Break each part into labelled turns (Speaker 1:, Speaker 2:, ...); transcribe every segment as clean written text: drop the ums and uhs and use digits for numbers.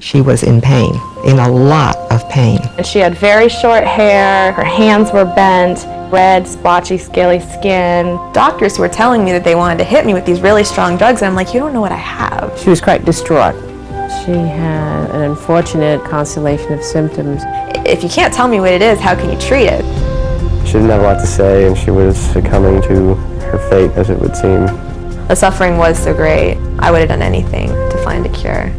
Speaker 1: She was in pain, in a lot of pain.
Speaker 2: And she had very short hair, her hands were bent, red, splotchy, scaly skin.
Speaker 3: Doctors were telling me that they wanted to hit me with these really strong drugs, and I'm like, you don't know what I have.
Speaker 4: She was quite distraught. She had an unfortunate constellation of symptoms.
Speaker 3: If you can't tell me what it is, how can you treat it?
Speaker 5: She didn't have a lot to say, and she was succumbing to her fate, as it would seem.
Speaker 3: The suffering was so great, I would have done anything to find a cure.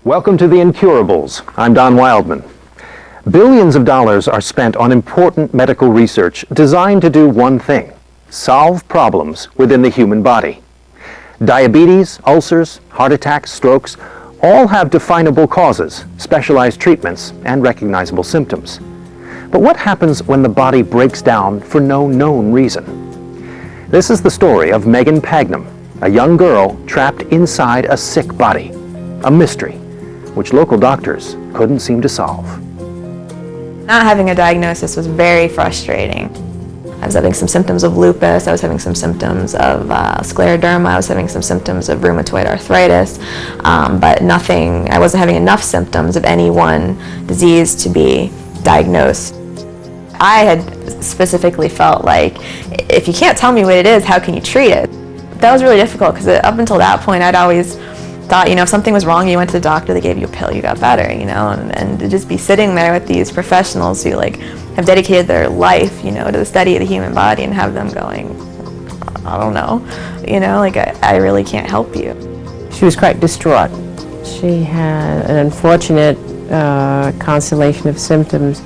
Speaker 6: Welcome to The Incurables. I'm Don Wildman. Billions of dollars are spent on important medical research designed to do one thing: solve problems within the human body. Diabetes, ulcers, heart attacks, strokes, all have definable causes, specialized treatments, and recognizable symptoms. But what happens when the body breaks down for no known reason? This is the story of Meghan Pagnam, a young girl trapped inside a sick body, a mystery which local doctors couldn't seem to solve.
Speaker 3: Not having a diagnosis was very frustrating. I was having some symptoms of lupus, I was having some symptoms of scleroderma, I was having some symptoms of rheumatoid arthritis, but nothing, I wasn't having enough symptoms of any one disease to be diagnosed. I had specifically felt like, if you can't tell me what it is, how can you treat it? That was really difficult, because up until that point I'd always thought, if something was wrong, you went to the doctor, they gave you a pill, you got better, and to just be sitting there with these professionals who have dedicated their life, to the study of the human body, and have them going, I don't know, I really can't help you.
Speaker 4: She was quite distraught. She had an unfortunate constellation of symptoms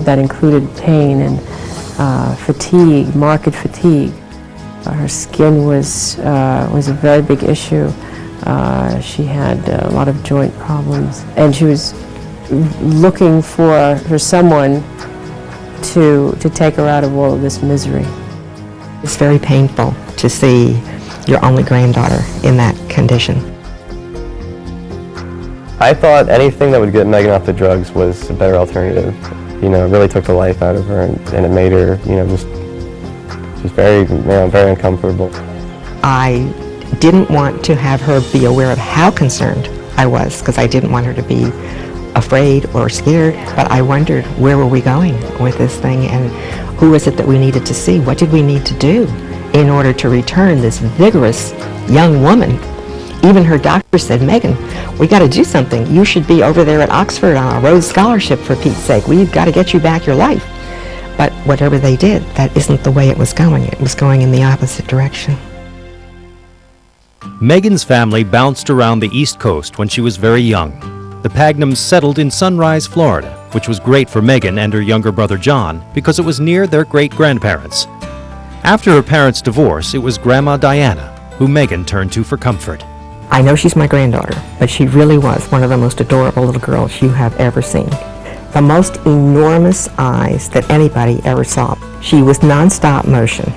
Speaker 4: that included pain and fatigue, marked fatigue. Her skin was a very big issue. She had a lot of joint problems, and she was looking for someone to take her out of all of this misery.
Speaker 1: It's very painful to see your only granddaughter in that condition.
Speaker 5: I thought anything that would get Meghan off the drugs was a better alternative. It really took the life out of her, and it made her, just very, very uncomfortable.
Speaker 1: I didn't want to have her be aware of how concerned I was, because I didn't want her to be afraid or scared, but I wondered, where were we going with this thing, and who is it that we needed to see? What did we need to do in order to return this vigorous young woman? Even her doctor said, Meghan, we got to do something. You should be over there at Oxford on a Rhodes Scholarship, for Pete's sake. We've got to get you back your life. But whatever they did, that isn't the way it was going. It was going in the opposite direction.
Speaker 7: Meghan's family bounced around the East Coast when she was very young. The Pagnams settled in Sunrise, Florida, which was great for Meghan and her younger brother John because it was near their great-grandparents. After her parents' divorce, it was Grandma Diana who Meghan turned to for comfort.
Speaker 1: I know she's my granddaughter, but she really was one of the most adorable little girls you have ever seen. The most enormous eyes that anybody ever saw. She was non-stop motion.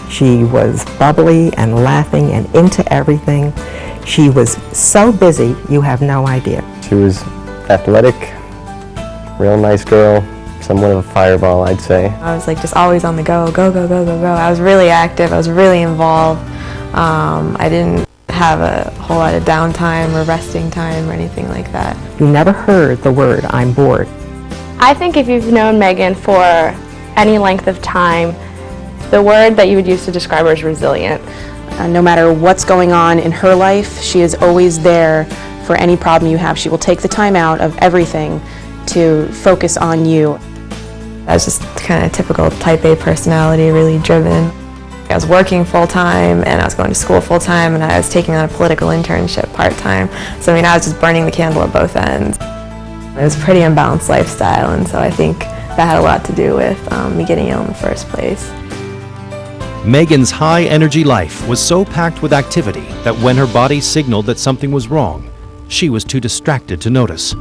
Speaker 1: She was bubbly and laughing and into everything. She was so busy, you have no idea.
Speaker 5: She was athletic, real nice girl, somewhat of a fireball, I'd say.
Speaker 3: I was just always on the go, go, go, go, go, go. I was really active, I was really involved. I didn't have a whole lot of downtime or resting time or anything like that.
Speaker 1: You never heard the word, I'm bored.
Speaker 2: I think if you've known Meghan for any length of time, the word that you would use to describe her is resilient.
Speaker 8: No matter what's going on in her life, she is always there for any problem you have. She will take the time out of everything to focus on you.
Speaker 3: I was just kind of typical type A personality, really driven. I was working full-time, and I was going to school full-time, and I was taking on a political internship part-time. So I was just burning the candle at both ends. It was a pretty unbalanced lifestyle, and so I think that had a lot to do with me getting ill in the first place.
Speaker 7: Meghan's high-energy life was so packed with activity that when her body signaled that something was wrong, she was too distracted to notice.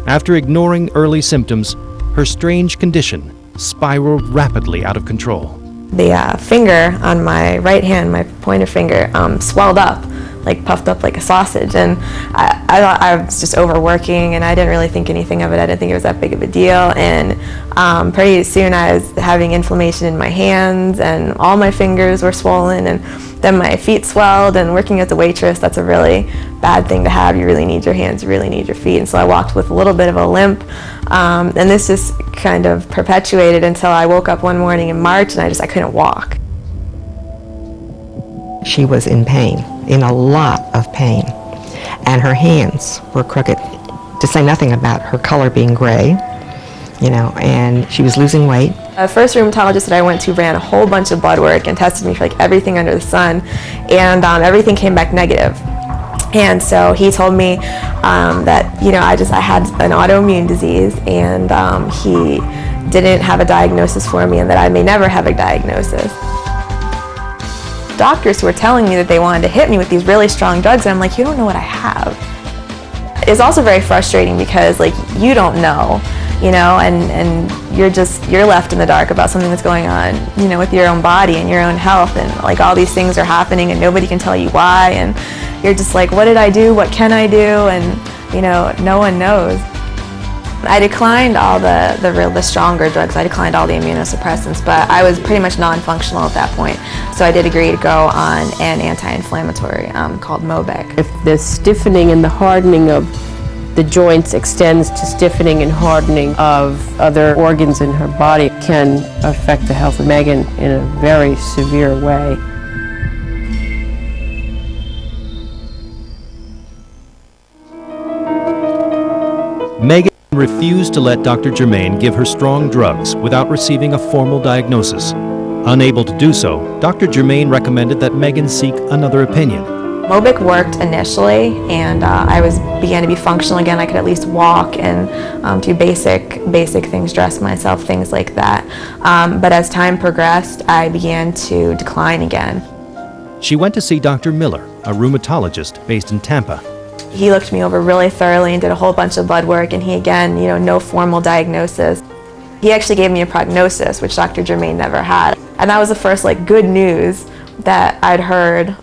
Speaker 7: After ignoring early symptoms, her strange condition spiraled rapidly out of control.
Speaker 3: The finger on my right hand, my pointer finger, swelled up, like puffed up like a sausage, and I thought I was just overworking, and I didn't really think anything of it. I didn't think it was that big of a deal, and pretty soon I was having inflammation in my hands, and all my fingers were swollen, and then my feet swelled. And working as a waitress, that's a really bad thing to have. You really need your hands, you really need your feet, and so I walked with a little bit of a limp, and this just kind of perpetuated until I woke up one morning in March and I couldn't walk.
Speaker 1: She was in pain, in a lot of pain, and her hands were crooked, to say nothing about her color being gray, and she was losing weight.
Speaker 3: The first rheumatologist that I went to ran a whole bunch of blood work and tested me for like everything under the sun, and everything came back negative. And so he told me that I had an autoimmune disease, and he didn't have a diagnosis for me, and that I may never have a diagnosis. Doctors who were telling me that they wanted to hit me with these really strong drugs, and I'm like, you don't know what I have. It's also very frustrating because you don't know, and you're left in the dark about something that's going on, with your own body and your own health, and all these things are happening and nobody can tell you why, and you're just like, what did I do? What can I do? And no one knows. I declined all the stronger drugs. I declined all the immunosuppressants, but I was pretty much non-functional at that point. So I did agree to go on an anti-inflammatory called Mobec.
Speaker 4: If the stiffening and the hardening of the joints extends to stiffening and hardening of other organs in her body, it can affect the health of Meghan in a very severe way.
Speaker 7: Meghan refused to let Dr. Germain give her strong drugs without receiving a formal diagnosis. Unable to do so, Dr. Germain recommended that Meghan seek another opinion.
Speaker 3: Mobec worked initially, and I began to be functional again. I could at least walk and do basic things, dress myself, things like that. But as time progressed, I began to decline again.
Speaker 7: She went to see Dr. Miller, a rheumatologist based in Tampa.
Speaker 3: He looked me over really thoroughly and did a whole bunch of blood work, and he, again, no formal diagnosis. He actually gave me a prognosis, which Dr. Germain never had. And that was the first good news that I'd heard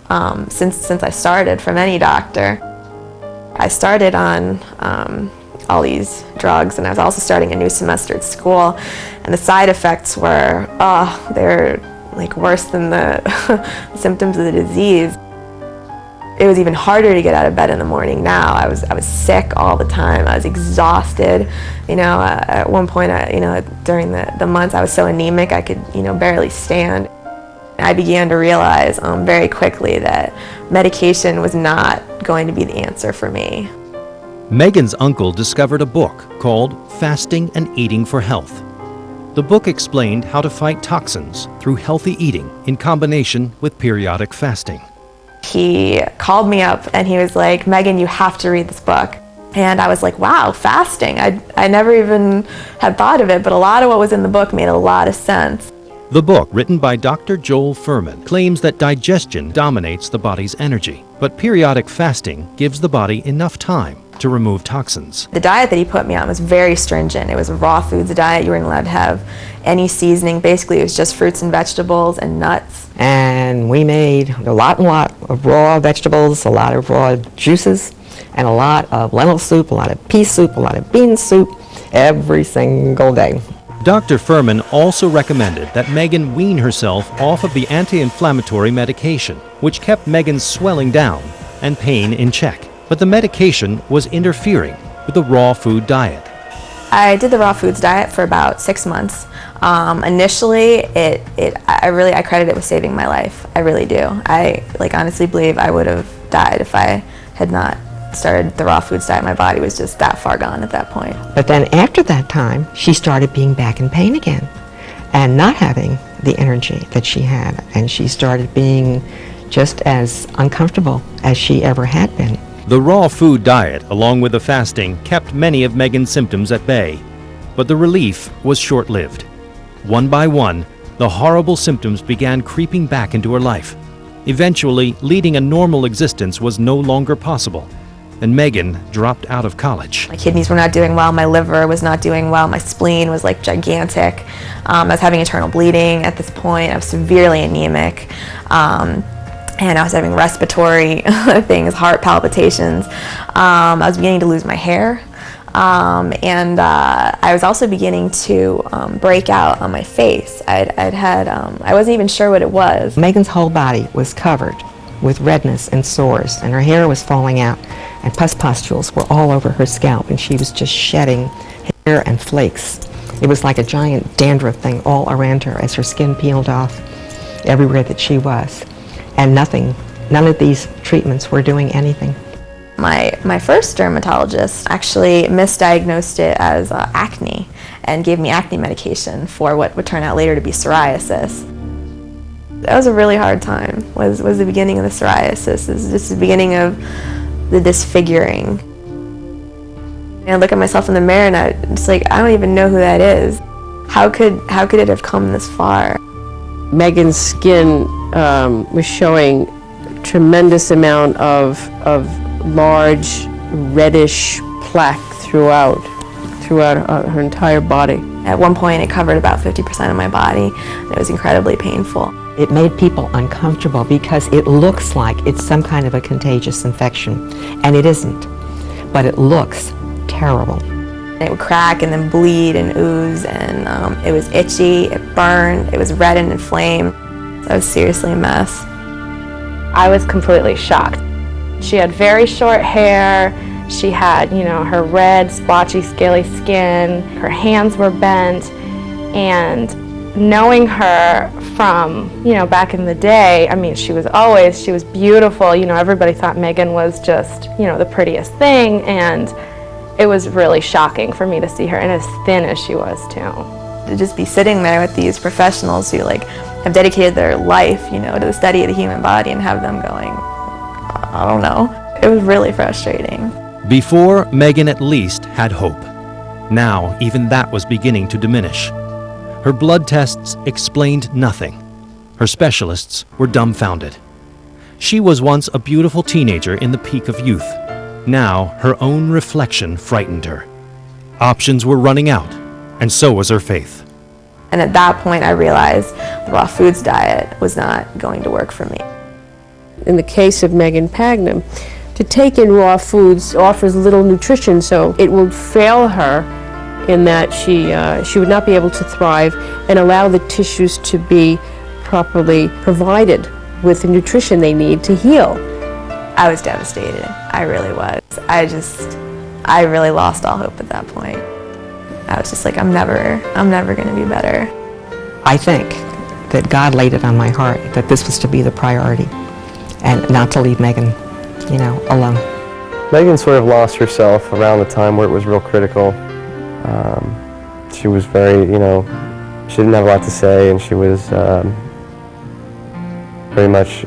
Speaker 3: since I started from any doctor. I started on all these drugs, and I was also starting a new semester at school, and the side effects were, they're worse than the symptoms of the disease. It was even harder to get out of bed in the morning now. I was sick all the time. I was exhausted. At one point, during the months, I was so anemic I could, barely stand. I began to realize very quickly that medication was not going to be the answer for me.
Speaker 7: Meghan's uncle discovered a book called Fasting and Eating for Health. The book explained how to fight toxins through healthy eating in combination with periodic fasting.
Speaker 3: He called me up and he was like, Meghan, you have to read this book. And I was like, wow, fasting. I never even had thought of it, but a lot of what was in the book made a lot of sense.
Speaker 7: The book, written by Dr. Joel Fuhrman, claims that digestion dominates the body's energy, but periodic fasting gives the body enough time to remove toxins.
Speaker 3: The diet that he put me on was very stringent. It was a raw foods diet. You weren't allowed to have any seasoning. Basically, it was just fruits and vegetables and nuts.
Speaker 1: And we made a lot of raw vegetables, a lot of raw juices, and a lot of lentil soup, a lot of pea soup, a lot of bean soup, every single day.
Speaker 7: Dr. Fuhrman also recommended that Meghan wean herself off of the anti-inflammatory medication, which kept Meghan's swelling down and pain in check. But the medication was interfering with the raw food diet.
Speaker 3: I did the raw foods diet for about 6 months. Initially, I credit it with saving my life. I really do. I honestly believe I would have died if I had not started the raw foods diet. My body was just that far gone at that point.
Speaker 1: But then after that time, she started being back in pain again and not having the energy that she had. And she started being just as uncomfortable as she ever had been.
Speaker 7: The raw food diet, along with the fasting, kept many of Meghan's symptoms at bay. But the relief was short-lived. One by one, the horrible symptoms began creeping back into her life. Eventually, leading a normal existence was no longer possible. and Meghan dropped out of college.
Speaker 3: My kidneys were not doing well, my liver was not doing well, my spleen was like gigantic. I was having internal bleeding at this point, I was severely anemic. And I was having respiratory things, heart palpitations. I was beginning to lose my hair. And I was also beginning to break out on my face. I wasn't even sure what it was.
Speaker 1: Meghan's whole body was covered with redness and sores, and her hair was falling out, and pus pustules were all over her scalp, and she was just shedding hair and flakes. It was like a giant dandruff thing all around her as her skin peeled off everywhere that she was. And none of these treatments were doing anything.
Speaker 3: My first dermatologist actually misdiagnosed it as acne and gave me acne medication for what would turn out later to be psoriasis. That was a really hard time, was the beginning of the psoriasis. It was just the beginning of the disfiguring. And I look at myself in the mirror and I'm just like, I don't even know who that is. How could it have come this far?
Speaker 4: Meghan's skin was showing a tremendous amount of large reddish plaque throughout her entire body.
Speaker 3: At one point it covered about 50% of my body, and it was incredibly painful.
Speaker 1: It made people uncomfortable because it looks like it's some kind of a contagious infection, and it isn't, but it looks terrible.
Speaker 3: It would crack and then bleed and ooze, and it was itchy, it burned, it was red and inflamed. I was seriously a mess.
Speaker 2: I was completely shocked. She had very short hair. She had, her red, splotchy, scaly skin. Her hands were bent. And knowing her from, back in the day, I mean, she was beautiful. Everybody thought Meghan was just, the prettiest thing. And it was really shocking for me to see her, and as thin as she was, too.
Speaker 3: To just be sitting there with these professionals who have dedicated their life, to the study of the human body, and have them going, I don't know. It was really frustrating.
Speaker 7: Before, Meghan at least had hope. Now, even that was beginning to diminish. Her blood tests explained nothing. Her specialists were dumbfounded. She was once a beautiful teenager in the peak of youth. Now, her own reflection frightened her. Options were running out, and so was her faith.
Speaker 3: And at that point, I realized the raw foods diet was not going to work for me.
Speaker 4: In the case of Meghan Pagnam, to take in raw foods offers little nutrition, so it will fail her in that she would not be able to thrive and allow the tissues to be properly provided with the nutrition they need to heal.
Speaker 3: I was devastated. I really was. I really lost all hope at that point. I was just like, I'm never going to be better.
Speaker 1: I think that God laid it on my heart that this was to be the priority and not to leave Meghan, alone.
Speaker 5: Meghan sort of lost herself around the time where it was real critical. She was very, she didn't have a lot to say, and she was very much,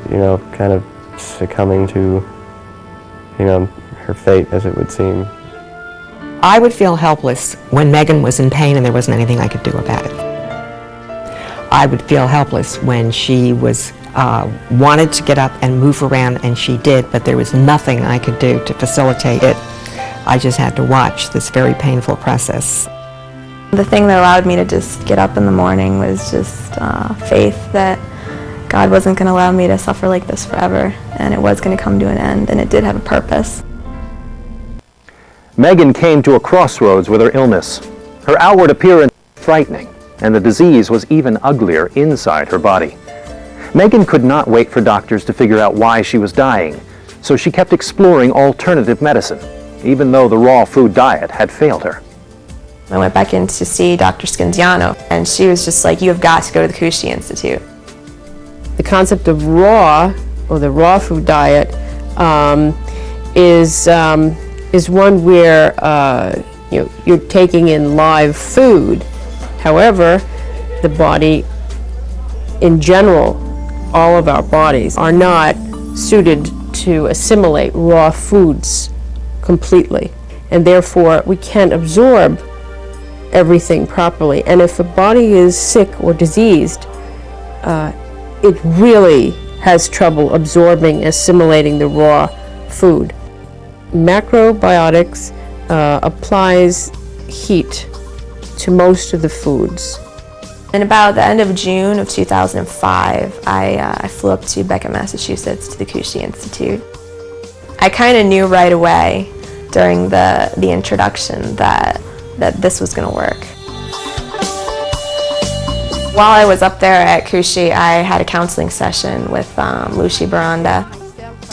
Speaker 5: kind of succumbing to, her fate, as it would seem.
Speaker 1: I would feel helpless when Meghan was in pain and there wasn't anything I could do about it. I would feel helpless when she was wanted to get up and move around, and she did, but there was nothing I could do to facilitate it. I just had to watch this very painful process.
Speaker 3: The thing that allowed me to just get up in the morning was just faith that God wasn't going to allow me to suffer like this forever, and it was going to come to an end, and it did have a purpose.
Speaker 6: Meghan came to a crossroads with her illness. Her outward appearance was frightening, and the disease was even uglier inside her body. Meghan could not wait for doctors to figure out why she was dying, so she kept exploring alternative medicine, even though the raw food diet had failed her.
Speaker 3: I went back in to see Dr. Scandiano, and she was just like, you have got to go to the Cushie Institute.
Speaker 4: The concept of raw, or the raw food diet, is one where you're taking in live food. However, the body, in general, all of our bodies are not suited to assimilate raw foods completely, and therefore we can't absorb everything properly. And if a body is sick or diseased, it really has trouble absorbing, assimilating the raw food. Macrobiotics applies heat to most of the foods.
Speaker 3: In about the end of June of 2005, I flew up to Beckett, Massachusetts to the Kushi Institute. I kind of knew right away during the introduction that this was going to work. While I was up there at Kushi, I had a counseling session with Lucy Baranda.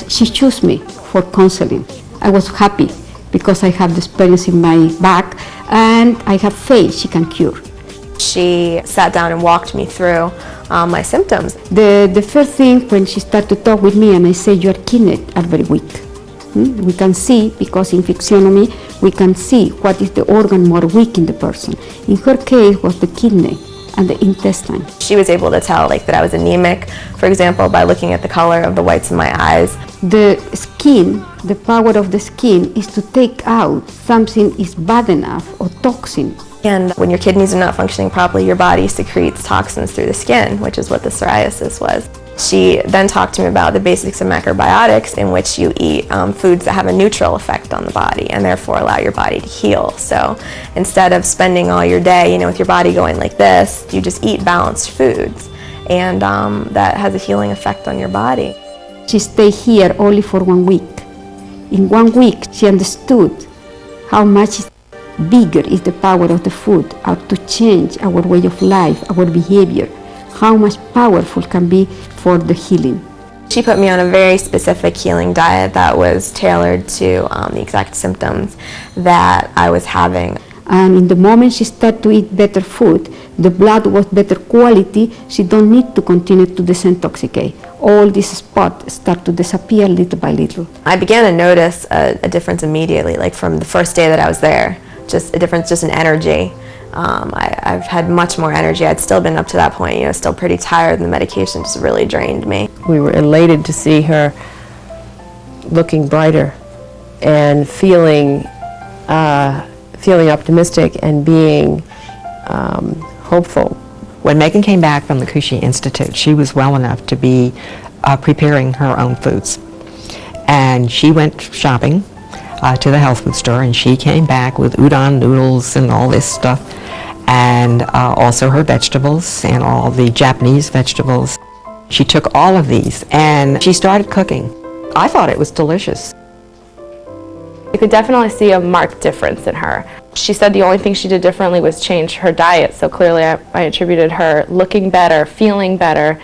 Speaker 9: She chose me for counseling. I was happy because I have the experience in my back and I have faith she can cure.
Speaker 3: She sat down and walked me through my symptoms.
Speaker 9: The first thing when she started to talk with me and I said, your kidneys are very weak. We can see, because in physiognomy, we can see what is the organ more weak in the person. In her case was the kidney and the intestine.
Speaker 3: She was able to tell that I was anemic, for example, by looking at the color of the whites of my eyes.
Speaker 9: The skin, the power of the skin is to take out something is bad enough or toxin.
Speaker 3: And when your kidneys are not functioning properly, your body secretes toxins through the skin, which is what the psoriasis was. She then talked to me about the basics of macrobiotics, in which you eat foods that have a neutral effect on the body and therefore allow your body to heal. So instead of spending all your day, with your body going like this, you just eat balanced foods, and that has a healing effect on your body.
Speaker 9: She stayed here only for 1 week. In 1 week, she understood how much bigger is the power of the food, how to change our way of life, our behavior, how much powerful can be for the healing.
Speaker 3: She put me on a very specific healing diet that was tailored to the exact symptoms that I was having.
Speaker 9: And in the moment she started to eat better food, the blood was better quality, she don't need to continue to disintoxicate. All these spots start to disappear little by little.
Speaker 3: I began to notice a difference immediately, like from the first day that I was there, just a difference just in energy. I've had much more energy. I'd still been up to that point, still pretty tired, and the medication just really drained me.
Speaker 4: We were elated to see her looking brighter and feeling optimistic and being hopeful.
Speaker 1: When Meghan came back from the Kushi Institute, she was well enough to be preparing her own foods. And she went shopping to the health food store, and she came back with udon noodles and all this stuff, and also her vegetables and all the Japanese vegetables. She took all of these and she started cooking. I thought it was delicious.
Speaker 2: You could definitely see a marked difference in her. She said the only thing she did differently was change her diet, so clearly I attributed her looking better, feeling better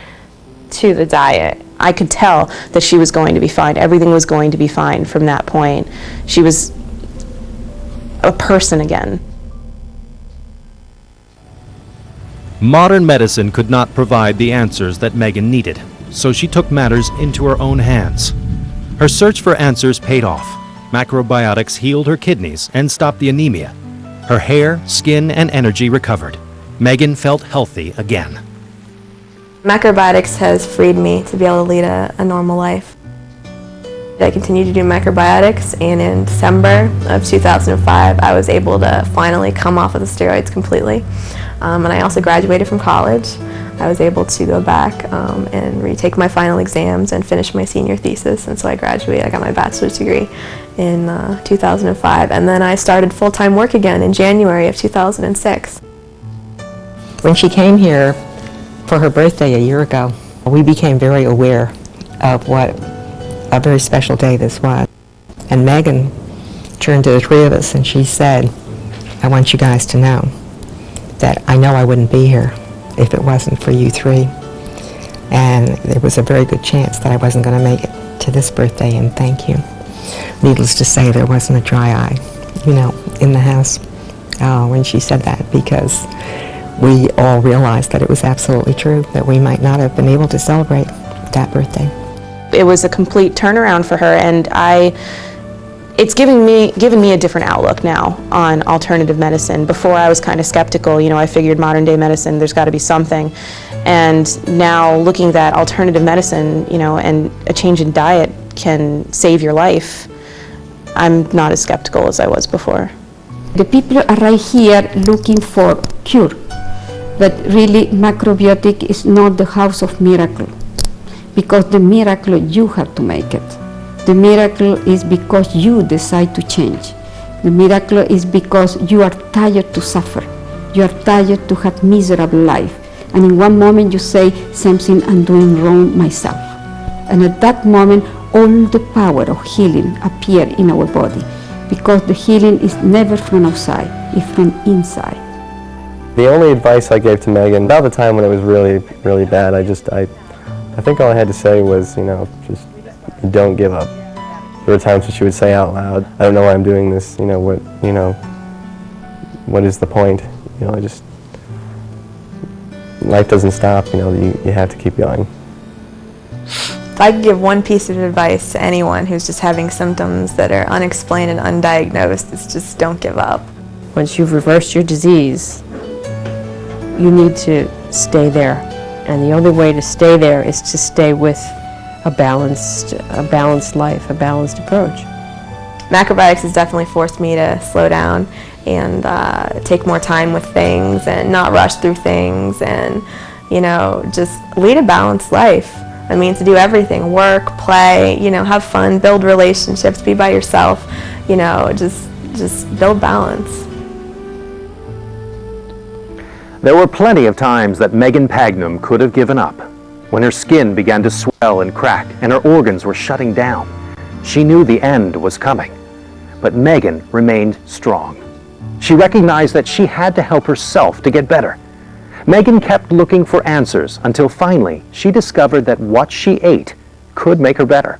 Speaker 2: to the diet.
Speaker 8: I could tell that she was going to be fine. Everything was going to be fine from that point. She was a person again.
Speaker 7: Modern medicine could not provide the answers that Meghan needed, so she took matters into her own hands. Her search for answers paid off. Macrobiotics healed her kidneys and stopped the anemia. Her hair, skin, and energy recovered. Meghan felt healthy again.
Speaker 3: Macrobiotics has freed me to be able to lead a normal life. I continued to do macrobiotics, and in December of 2005, I was able to finally come off of the steroids completely. And I also graduated from college. I was able to go back and retake my final exams and finish my senior thesis, and so I graduated. I got my bachelor's degree in 2005, and then I started full-time work again in January of 2006.
Speaker 1: When she came here for her birthday a year ago, we became very aware of what a very special day this was. And Meghan turned to the three of us and she said, I want you guys to know that I know I wouldn't be here if it wasn't for you three. And there was a very good chance that I wasn't going to make it to this birthday, and thank you. Needless to say, there wasn't a dry eye, in the house when she said that, because we all realized that it was absolutely true, that we might not have been able to celebrate that birthday.
Speaker 8: It was a complete turnaround for her, and it's given me a different outlook now on alternative medicine. Before I was kind of skeptical, I figured modern day medicine, there's got to be something. And now looking at alternative medicine, and a change in diet can save your life, I'm not as skeptical as I was before.
Speaker 9: The people are right here looking for cure, but really macrobiotic is not the house of miracle, because the miracle you have to make it. The miracle is because you decide to change. The miracle is because you are tired to suffer. You are tired to have miserable life. And in one moment you say, something I'm doing wrong myself. And at that moment, all the power of healing appear in our body, because the healing is never from outside, it's from inside.
Speaker 5: The only advice I gave to Meghan, about the time when it was really, really bad, I think all I had to say was, just don't give up. There were times when she would say out loud, I don't know why I'm doing this, what is the point? Life doesn't stop, you have to keep going.
Speaker 3: If I could give one piece of advice to anyone who's just having symptoms that are unexplained and undiagnosed, it's just don't give up.
Speaker 4: Once you've reversed your disease, you need to stay there. And the only way to stay there is to stay with a balanced life, a balanced approach.
Speaker 3: Macrobiotics has definitely forced me to slow down and take more time with things and not rush through things and, just lead a balanced life. I mean, to do everything, work, play, have fun, build relationships, be by yourself, just build balance.
Speaker 6: There were plenty of times that Meghan Pagnam could have given up, when her skin began to swell and crack and her organs were shutting down. She knew the end was coming, but Meghan remained strong. She recognized that she had to help herself to get better. Meghan kept looking for answers until finally she discovered that what she ate could make her better.